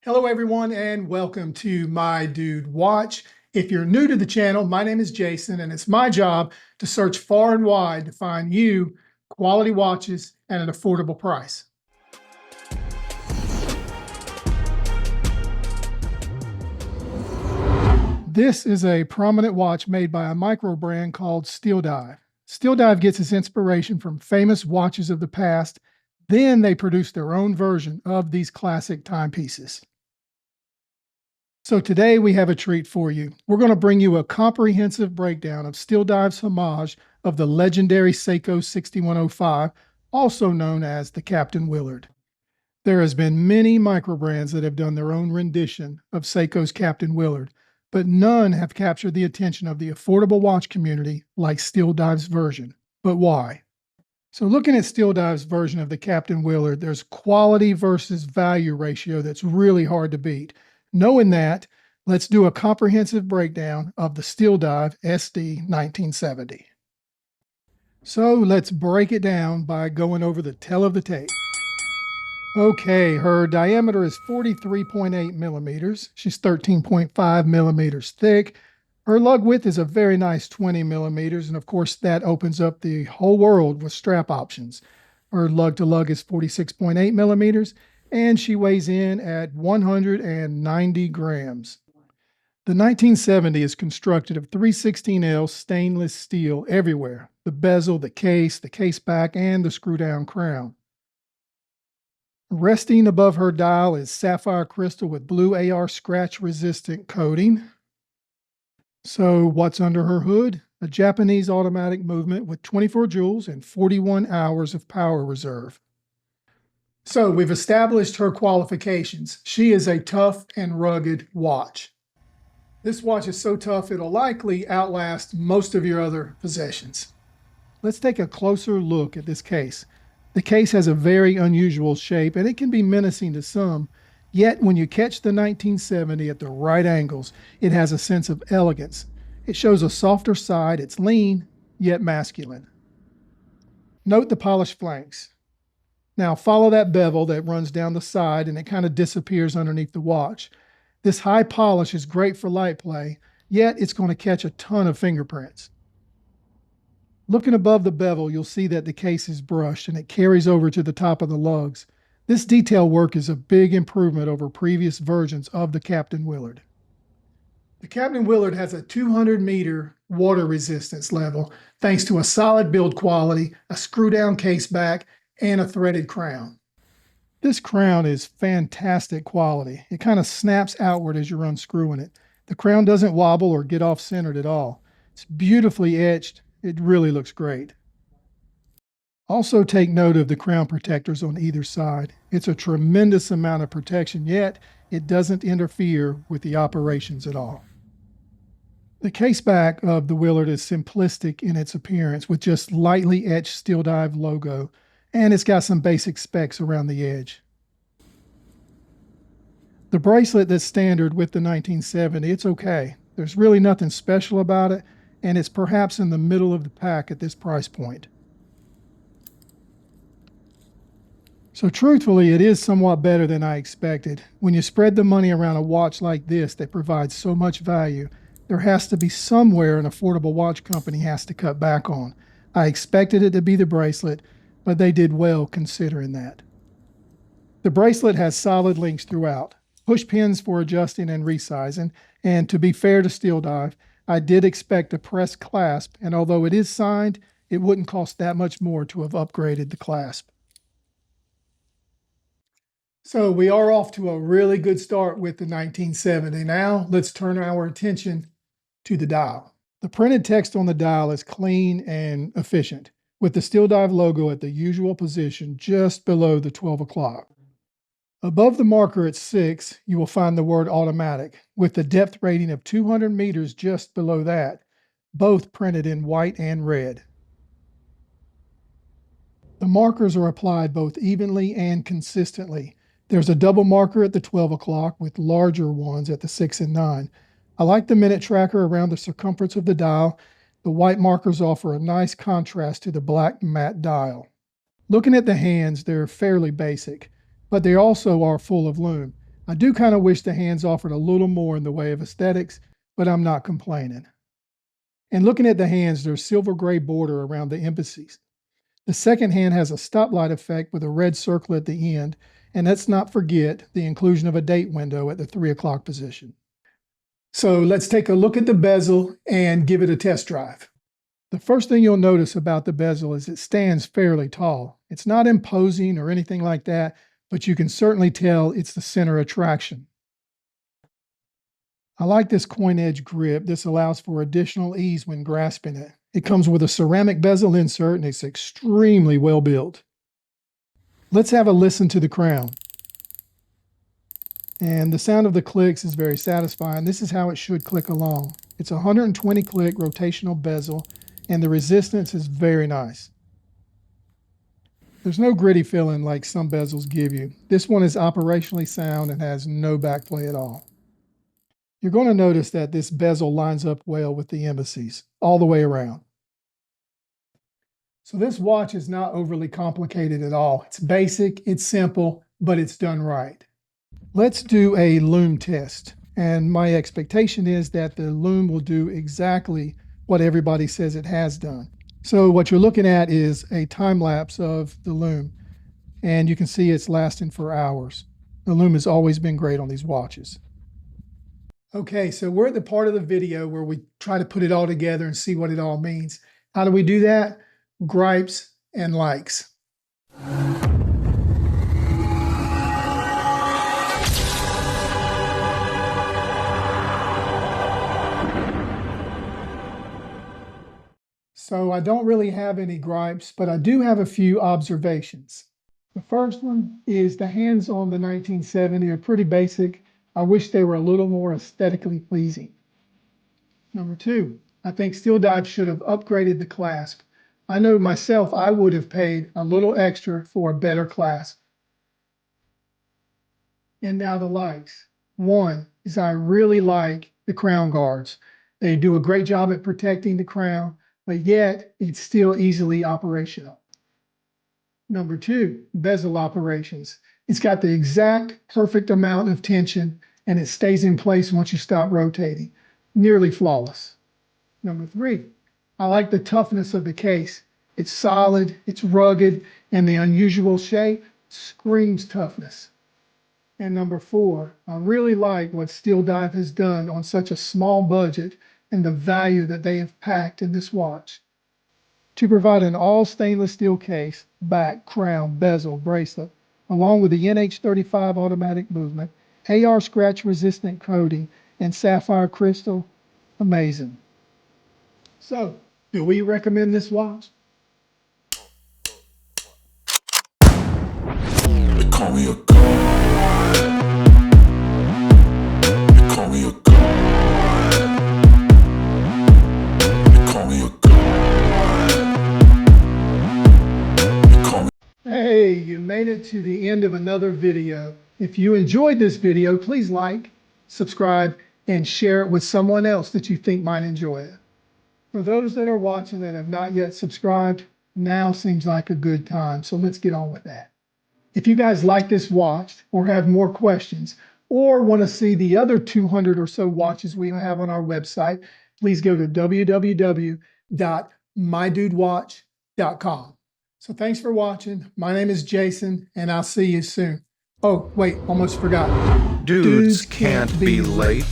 Hello everyone and welcome to My Dude Watch. If you're new to the channel, my name is Jason and it's my job to search far and wide to find you quality watches at an affordable price. This is a prominent watch made by a Microbrand called Steeldive. Steeldive gets its inspiration from famous watches of the past, then they produce their own version of these classic timepieces. So today we have a treat for you. We're going to bring you a comprehensive breakdown of Steeldive's homage of the legendary Seiko 6105, also known as the Captain Willard. There has been many microbrands that have done their own rendition of Seiko's Captain Willard, but none have captured the attention of the affordable watch community like Steeldive's version. But why? So looking at Steeldive's version of the Captain Willard, there's quality versus value ratio that's really hard to beat. Knowing that, let's do a comprehensive breakdown of the Steeldive SD-1970. So let's break it down by going over the tell of the tape. Okay, her diameter is 43.8 millimeters. She's 13.5 millimeters thick. Her lug width is a very nice 20 millimeters, and of course that opens up the whole world with strap options. Her lug to lug is 46.8 millimeters, and she weighs in at 190 grams. The 1970 is constructed of 316L stainless steel everywhere, the bezel, the case back, and the screw-down crown. Resting above her dial is sapphire crystal with blue AR scratch-resistant coating. So what's under her hood? A Japanese automatic movement with 24 joules and 41 hours of power reserve. So we've established her qualifications. She is a tough and rugged watch. This watch is so tough it'll likely outlast most of your other possessions. Let's take a closer look at this case. The case has a very unusual shape and it can be menacing to some, yet when you catch the 1970 at the right angles, it has a sense of elegance. It shows a softer side, it's lean, yet masculine. Note the polished flanks. Now follow that bevel that runs down the side and it kind of disappears underneath the watch. This high polish is great for light play, yet it's going to catch a ton of fingerprints. Looking above the bevel, you'll see that the case is brushed and it carries over to the top of the lugs. This detail work is a big improvement over previous versions of the Captain Willard. The Captain Willard has a 200-meter water resistance level thanks to a solid build quality, a screw-down case back, and a threaded crown. This crown is fantastic quality. It kind of snaps outward as you're unscrewing it. The crown doesn't wobble or get off-centered at all. It's beautifully etched. It really looks great. Also take note of the crown protectors on either side. It's a tremendous amount of protection, yet it doesn't interfere with the operations at all. The case back of the Willard is simplistic in its appearance with just lightly etched Steeldive logo, and it's got some basic specs around the edge. The bracelet that's standard with the 1970, it's okay. There's really nothing special about it, and it's perhaps in the middle of the pack at this price point. So truthfully, it is somewhat better than I expected. When you spread the money around a watch like this that provides so much value, there has to be somewhere an affordable watch company has to cut back on. I expected it to be the bracelet, but they did well considering that. The bracelet has solid links throughout, push pins for adjusting and resizing, and to be fair to Steeldive, I did expect a pressed clasp, and although it is signed, it wouldn't cost that much more to have upgraded the clasp. So we are off to a really good start with the 1970. Now let's turn our attention to the dial. The printed text on the dial is clean and efficient, with the Steeldive logo at the usual position just below the 12 o'clock. Above the marker at 6, you will find the word automatic, with the depth rating of 200 meters just below that, both printed in white and red. The markers are applied both evenly and consistently. There's a double marker at the 12 o'clock with larger ones at the 6 and 9. I like the minute tracker around the circumference of the dial. The white markers offer a nice contrast to the black matte dial. Looking at the hands, they're fairly basic, but they also are full of lume. I do kind of wish the hands offered a little more in the way of aesthetics, but I'm not complaining. And looking at the hands, there's silver gray border around the embassies. The second hand has a stoplight effect with a red circle at the end, and let's not forget the inclusion of a date window at the 3 o'clock position. So let's take a look at the bezel and give it a test drive. The first thing you'll notice about the bezel is it stands fairly tall. It's not imposing or anything like that, but you can certainly tell it's the center attraction. I like this coin edge grip. This allows for additional ease when grasping it. It comes with a ceramic bezel insert and it's extremely well built. Let's have a listen to the crown. And the sound of the clicks is very satisfying. This is how it should click along. It's a 120 click rotational bezel and the resistance is very nice. There's no gritty feeling like some bezels give you. This one is operationally sound and has no backplay at all. You're going to notice that this bezel lines up well with the embassies all the way around. So this watch is not overly complicated at all. It's basic, it's simple, but it's done right. Let's do a Lume test. And my expectation is that the Lume will do exactly what everybody says it has done. So what you're looking at is a time lapse of the Lume, and you can see it's lasting for hours. The Lume has always been great on these watches. Okay, so we're at the part of the video where we try to put it all together and see what it all means. How do we do that? Gripes and likes. So I don't really have any gripes, but I do have a few observations. The first one is the hands on the 1970 are pretty basic. I wish they were a little more aesthetically pleasing. Number two, I think Steeldive should have upgraded the clasp. I know myself, I would have paid a little extra for a better clasp. And now the likes. One is I really like the crown guards. They do a great job at protecting the crown, but yet it's still easily operational. Number two, bezel operations. It's got the exact perfect amount of tension and it stays in place once you stop rotating. Nearly flawless. Number three, I like the toughness of the case. It's solid, it's rugged, and the unusual shape screams toughness. And number four, I really like what Steeldive has done on such a small budget and the value that they have packed in this watch. To provide an all stainless steel case, back, crown, bezel, bracelet, along with the NH35 automatic movement, AR scratch resistant coating, and sapphire crystal, amazing. So, do we recommend this watch? They call me a god. They call me a god. They call me a god. They call me. Hey, you made it to the end of another video. If you enjoyed this video, please like, subscribe, and share it with someone else that you think might enjoy it. For those that are watching that have not yet subscribed, now seems like a good time, so let's get on with that. If you guys like this watch or have more questions or want to see the other 200 or so watches we have on our website, please go to www.mydudewatch.com. So thanks for watching. My name is Jason, and I'll see you soon. Oh, wait, almost forgot. Dudes can't be late.